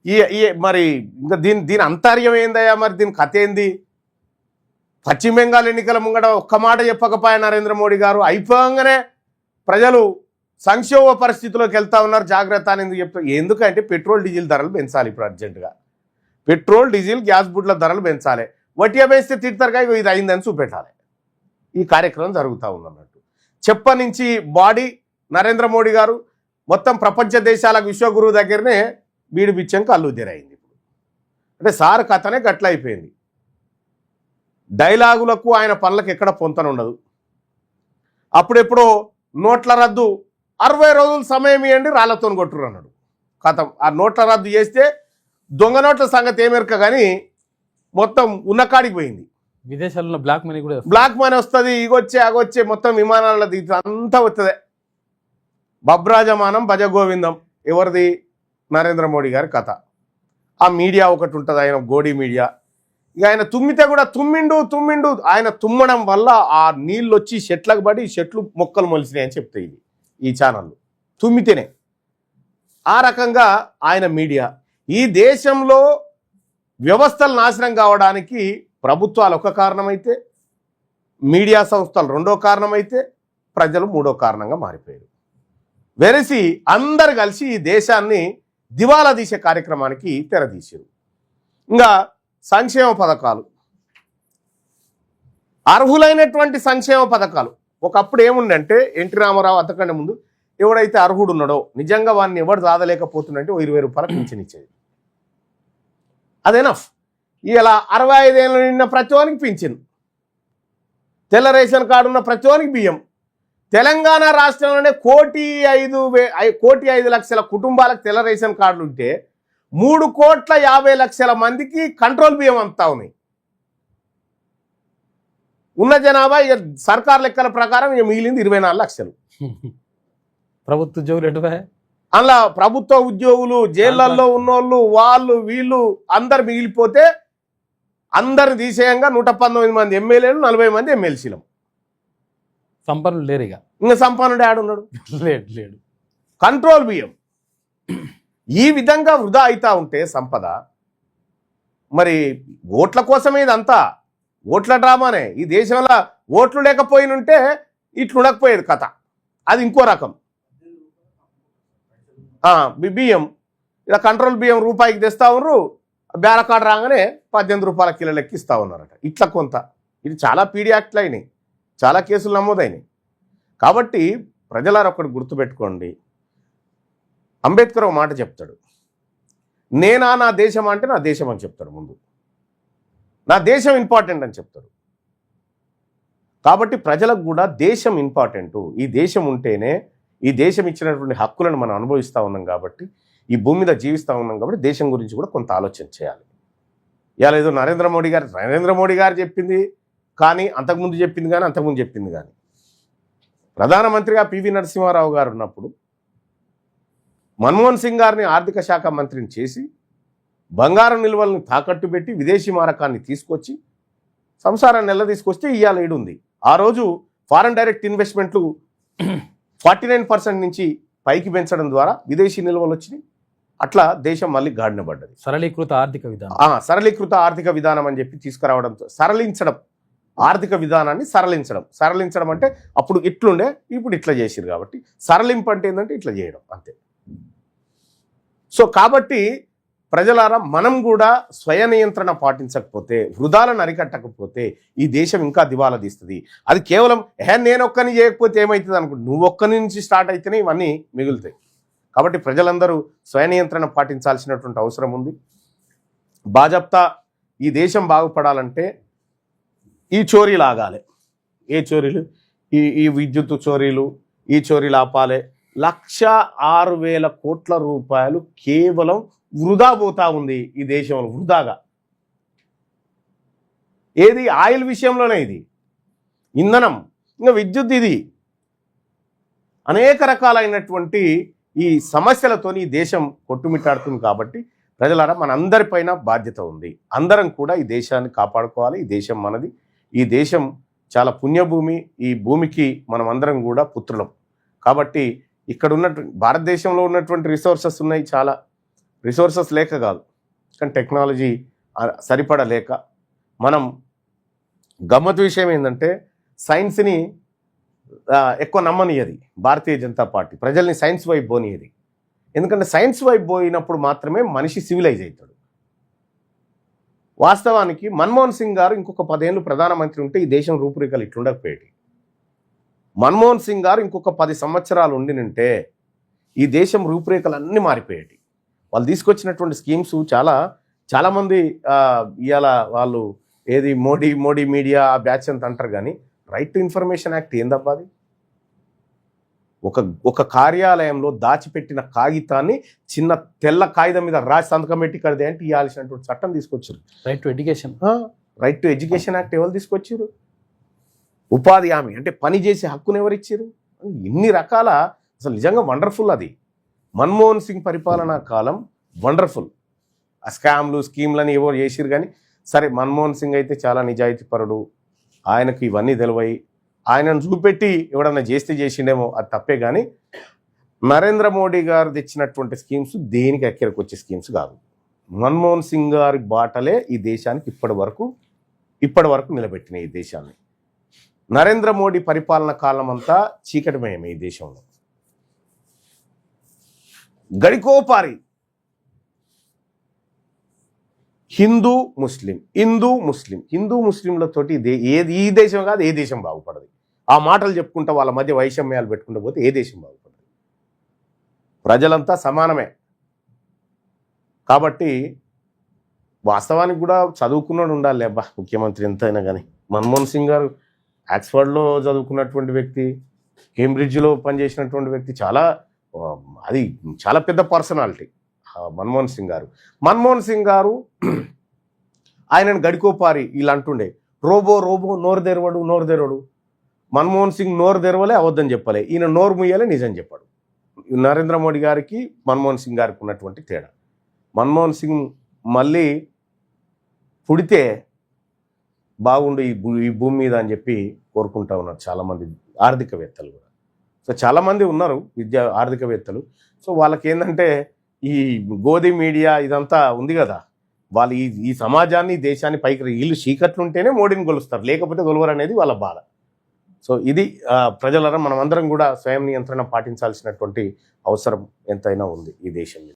ఈ ఈ మరి ఇంకా దీని అంతర్యం ఏందయ్యా? మరి దీని కథ ఏంది? పశ్చిమ బెంగాల్ ఎన్నికల ముంగట ఒక్క మాట చెప్పకపోయా నరేంద్ర మోడీ గారు. అయిపోగానే ప్రజలు సంక్షోభ పరిస్థితిలోకి వెళ్తా ఉన్నారు, జాగ్రత్త అని ఎందుకు చెప్తారు? ఎందుకంటే పెట్రోల్ డీజిల్ ధరలు పెంచాలి ఇప్పుడు అర్జెంటుగా. పెట్రోల్ డీజిల్ గ్యాస్ బుడ్ల ధరలు పెంచాలి. వడ్డీ వేస్తే తిడతారుగా, ఇది అయిందని చూపెట్టాలి. ఈ కార్యక్రమం జరుగుతూ ఉందన్నట్టు. నుంచి బాడీ నరేంద్ర మోడీ గారు మొత్తం ప్రపంచ దేశాలకు విశ్వగురువు దగ్గరనే బీడు బిచ్చం కళ్ళు తెరైంది. ఇప్పుడు అంటే సార్ కథనే గట్ల అయిపోయింది. డైలాగులకు ఆయన పనులకు ఎక్కడ పొంతనుండదు. అప్పుడెప్పుడో నోట్ల రద్దు 60 రోజులు సమయం ఇవ్వండి రాళ్లతో కొట్టురు అన్నాడు. కథం. ఆ నోట్ల రద్దు చేస్తే దొంగ నోట్ల సంగతి ఏమెరక కానీ మొత్తం ఉన్నకాడికి పోయింది. విదేశాల్లో బ్లాక్ మనీ వస్తుంది, ఇగొచ్చే అగొచ్చే మొత్తం విమానాల అంతా వస్తుంది. బబ్రాజమానం భజగోవిందం ఎవరిది? నరేంద్ర మోడీ గారి కథ. ఆ మీడియా ఒకటి ఉంటుంది, ఆయన గోడీ మీడియా. ఇక ఆయన తుమ్మితే కూడా తుమ్మిండు ఆయన తుమ్మడం వల్ల ఆ నీళ్ళు వచ్చి చెట్లకు పడి చెట్లు మొక్కలు మొలిసినాయి అని చెప్తాయి ఇది ఈ ఛానళ్ళు. తుమ్మితేనే ఆ రకంగా ఆయన మీడియా. ఈ దేశంలో వ్యవస్థలు నాశనం కావడానికి ప్రభుత్వాలు ఒక కారణమైతే, మీడియా సంస్థలు రెండో కారణమైతే, ప్రజలు మూడో కారణంగా మారిపోయారు. వెరసి అందరు కలిసి ఈ దేశాన్ని దివాలా తీసే కార్యక్రమానికి తెరదీశారు. ఇంకా సంక్షేమ పథకాలు, అర్హులైనటువంటి సంక్షేమ పథకాలు. ఒకప్పుడు ఏముండంటే ఎన్టీ రామారావు అంతకంటే ముందు ఎవడైతే అర్హుడు ఉన్నాడో నిజంగా వాడిని ఎవడు దాదలేకపోతుందంటే 20 రూపాయలకు పింఛన్ ఇచ్చేది. అదేనఫ్. ఇలా 65 ఏళ్ళు నిన్న ప్రతి వానికి పింఛన్, తెల్ల రేషన్ కార్డు ఉన్న ప్రతి వానికి బియ్యం. తెలంగాణ రాష్ట్రంలోనే 1,05,00,000 కుటుంబాలకు తెల్ల రేషన్ కార్డులు ఉంటే 3,50,00,000 మందికి కంట్రోల్ బియ్యం అంతా ఉన్నాయి. ఉన్న జనాభా ఇక సర్కార్ లెక్కల ప్రకారం ఇక మిగిలింది 24 లక్షలు. ప్రభుత్వ ఉద్యోగులు అలా ప్రభుత్వ ఉద్యోగులు, జైళ్లలో ఉన్నోళ్ళు, వాళ్ళు వీళ్ళు అందరు మిగిలిపోతే అందరు తీసేయంగా 119 మంది ఎమ్మెల్యేలు, 40 మంది ఎమ్మెల్సీలు. సంపన్నులు లేరు. ఇక ఇంకా సంపన్నుడు ఆడున్నాడు, లేడు. కంట్రోల్ బియ్యం. ఈ విధంగా వృధా అవుతా ఉంటే సంపద, మరి ఓట్ల కోసమే ఇదంతా, ఓట్ల డ్రామానే. ఈ దేశంలో ఓట్లు లేకపోయినుంటే ఇట్లుండకపోయేది కథ. అది ఇంకో రకం. బియ్యం ఇలా కంట్రోల్ బియ్యం రూపాయికి తెస్తా ఉన్నారు, బేరకాడ రాగానే 18 రూపాయల కిలో లెక్కిస్తూ ఉన్నారట. ఇట్లా కొంత ఇది చాలా పీడీ యాక్ట్లు అయినాయి, చాలా కేసులు నమోదైనాయి. కాబట్టి ప్రజలారు ఒకటి గుర్తుపెట్టుకోండి, అంబేద్కర్ ఒక మాట చెప్తాడు, నా దేశం అంటే నా దేశం అని చెప్తాడు. ముందు నా దేశం ఇంపార్టెంట్ అని చెప్తాడు. కాబట్టి ప్రజలకు కూడా దేశం ఇంపార్టెంటు. ఈ దేశం ఉంటేనే, ఈ దేశం ఇచ్చినటువంటి హక్కులను మనం అనుభవిస్తూ ఉన్నాం కాబట్టి, ఈ భూమి మీద జీవిస్తూ ఉన్నాం కాబట్టి దేశం గురించి కూడా కొంత ఆలోచన చేయాలి. ఇవాళ ఏదో నరేంద్ర మోడీ గారు చెప్పింది కానీ అంతకుముందు చెప్పింది కానీ ప్రధానమంత్రిగా పివి నరసింహారావు గారు ఉన్నప్పుడు మన్మోహన్ సింగ్ గారిని ఆర్థిక శాఖ మంత్రిని చేసి బంగారం నిల్వలను తాకట్టు పెట్టి విదేశీ మారకాన్ని తీసుకొచ్చి సంసారాన్ని నెల తీసుకొస్తే ఇవాళ ఈడుంది. ఆ రోజు ఫారెన్ డైరెక్ట్ ఇన్వెస్ట్మెంట్లు 49% నుంచి పైకి పెంచడం ద్వారా విదేశీ నిల్వలు వచ్చినాయి. అట్లా దేశం మళ్ళీ గాడిన పడ్డది. సరళీకృత ఆర్థిక విధానం అని చెప్పి తీసుకురావడంతో సరళించడం, ఆర్థిక విధానాన్ని సరళించడం అంటే అప్పుడు ఇట్లుండే ఇప్పుడు ఇట్లా చేసిరు. కాబట్టి సరళింపు అంటే ఏంటంటే ఇట్లా చేయడం అంతే. సో కాబట్టి ప్రజలారా మనం కూడా స్వయ నియంత్రణ పాటించకపోతే, వృధాలను అరికట్టకపోతే ఈ దేశం ఇంకా దివాలా తీస్తుంది. అది కేవలం నేను ఒక్కని చేయకపోతే ఏమవుతుంది అనుకుంటు, నువ్వు ఒక్కని నుంచి స్టార్ట్ అయితేనే ఇవన్నీ మిగులుతాయి. కాబట్టి ప్రజలందరూ స్వయ నియంత్రణ పాటించాల్సినటువంటి అవసరం ఉంది. బాజప్తా ఈ దేశం బాగుపడాలంటే ఈ చోరీలు ఆగాలి. ఏ చోరీలు? ఈ విద్యుత్ చోరీలు, ఈ చోరీలు ఆపాలి. 1,06,000 కోట్ల రూపాయలు కేవలం వృధా పోతా ఉంది ఈ దేశంలో, వృధాగా. ఏది? ఆయిల్ విషయంలోనే, ఇది ఇంధనం, ఇంకా విద్యుత్, ఇది అనేక రకాలైనటువంటి ఈ సమస్యలతో ఈ దేశం కొట్టుమిట్టాడుతుంది. కాబట్టి ప్రజలారా మనందరిపైన బాధ్యత ఉంది. అందరం కూడా ఈ దేశాన్ని కాపాడుకోవాలి. ఈ దేశం మనది. ఈ దేశం చాలా పుణ్యభూమి. ఈ భూమికి మనం అందరం కూడా పుత్రులం. కాబట్టి ఇక్కడ ఉన్నటువంటి భారతదేశంలో ఉన్నటువంటి రిసోర్సెస్ ఉన్నాయి చాలా. రిసోర్సెస్ లేక కాదు, కానీ టెక్నాలజీ సరిపడలేక. మనం గమ్మత్ విషయం ఏంటంటే సైన్స్ని ఎక్కువ నమ్మనియది భారతీయ జనతా పార్టీ, ప్రజల్ని సైన్స్ వైపు పోనీయది. ఎందుకంటే సైన్స్ వైపు పోయినప్పుడు మాత్రమే మనిషి సివిలైజ్ అవుతాడు. వాస్తవానికి మన్మోహన్ సింగ్ గారు ఇంకొక 10 ఏళ్ళు ప్రధానమంత్రి ఉంటే ఈ దేశం రూపురేఖలు ఇట్లుండకపోయేటి. మన్మోహన్ సింగ్ గారు ఇంకొక 10 సంవత్సరాలు ఉండినంటే ఈ దేశం రూపురేఖలు అన్నీ మారిపోయేటి. వాళ్ళు తీసుకొచ్చినటువంటి స్కీమ్స్ చాలామంది ఇవాళ వాళ్ళు ఏది మోడీ మీడియా ఆ బ్యాచ్ అంత అంటారు, కానీ రైట్ టు ఇన్ఫర్మేషన్ యాక్ట్ ఏందబ్బా అది? ఒక కార్యాలయంలో దాచిపెట్టిన కాగితాన్ని చిన్న తెల్ల కాగితం మీద రాసి సంతకం పెట్టి కడితే అంటే ఇవ్వాల్సినటువంటి చట్టం తీసుకొచ్చారు. Right to education, right to education act ఎవరు తీసుకొచ్చారు? ఉపాధి హామీ అంటే పని చేసే హక్కును ఎవరు ఇచ్చారు? ఇన్ని రకాల, అసలు నిజంగా వండర్ఫుల్ అది. మన్మోహన్ సింగ్ పరిపాలనా కాలం వండర్ఫుల్. ఆ స్కీమ్లని ఎవరు చేసిరు, కానీ సరే మన్మోహన్ సింగ్ అయితే చాలా నిజాయితీపరుడు, ఆయనకు ఇవన్నీ తెలివై ఆయనను చూపెట్టి ఎవడన్నా చేసిండేమో, అది తప్పే. కానీ నరేంద్ర మోడీ గారు తెచ్చినటువంటి స్కీమ్స్ దేనికి ఎక్కడికి వచ్చే స్కీమ్స్ కాదు. మన్మోహన్ సింగ్ గారి బాటలే ఈ దేశానికి ఇప్పటి వరకు నిలబెట్టినాయి ఈ దేశాన్ని. నరేంద్ర మోడీ పరిపాలన కాలం అంతా చీకటిమయమే ఈ దేశంలో. గడికోపారి హిందూ ముస్లింలతోటి ఈ దేశం కాదు ఏ దేశం బాగుపడదు. ఆ మాటలు చెప్పుకుంటా వాళ్ళ మధ్య వైషమ్యాలు పెట్టుకుంటూ పోతే ఏ దేశం బాగుపడదు? ప్రజలంతా సమానమే. కాబట్టి వాస్తవానికి కూడా చదువుకున్నాడు ఉండాలి అబ్బా ముఖ్యమంత్రి ఎంతైనా. కానీ మన్మోహన్ సింగ్ గారు ఆక్స్ఫర్డ్లో చదువుకున్నటువంటి వ్యక్తి, కేంబ్రిడ్జ్లో పనిచేసినటువంటి వ్యక్తి, చాలా పెద్ద పర్సనాలిటీ మన్మోహన్ సింగ్ గారు ఆయనను గడికోపారి ఇలా అంటుండే, రోబో నోరు తెరవడు. మన్మోహన్ సింగ్ నోరు తెరవలే, అబద్ధం చెప్పలే. ఈయన నోరు ముయ్యాలే, నిజం చెప్పాడు. నరేంద్ర మోడీ గారికి మన్మోహన్ సింగ్ గారికి ఉన్నటువంటి తేడా. మన్మోహన్ సింగ్ మళ్ళీ పుడితే బాగుండు ఈ భూమి మీద అని చెప్పి కోరుకుంటా ఉన్నారు చాలామంది ఆర్థికవేత్తలు కూడా. సో చాలామంది ఉన్నారు ఆర్థికవేత్తలు. సో వాళ్ళకి ఏంటంటే ఈ గోధి మీడియా ఇదంతా ఉంది కదా, వాళ్ళు ఈ సమాజాన్ని దేశాన్ని పైకి వీళ్ళు చీకట్లు ఉంటేనే మోడీని గొలుస్తారు, లేకపోతే గొలవరు అనేది వాళ్ళ బాధ. సో ఇది ప్రజలరా మనం అందరం కూడా స్వయం నియంత్రణ పాటించాల్సినటువంటి అవసరం ఎంతైనా ఉంది ఈ దేశంలో.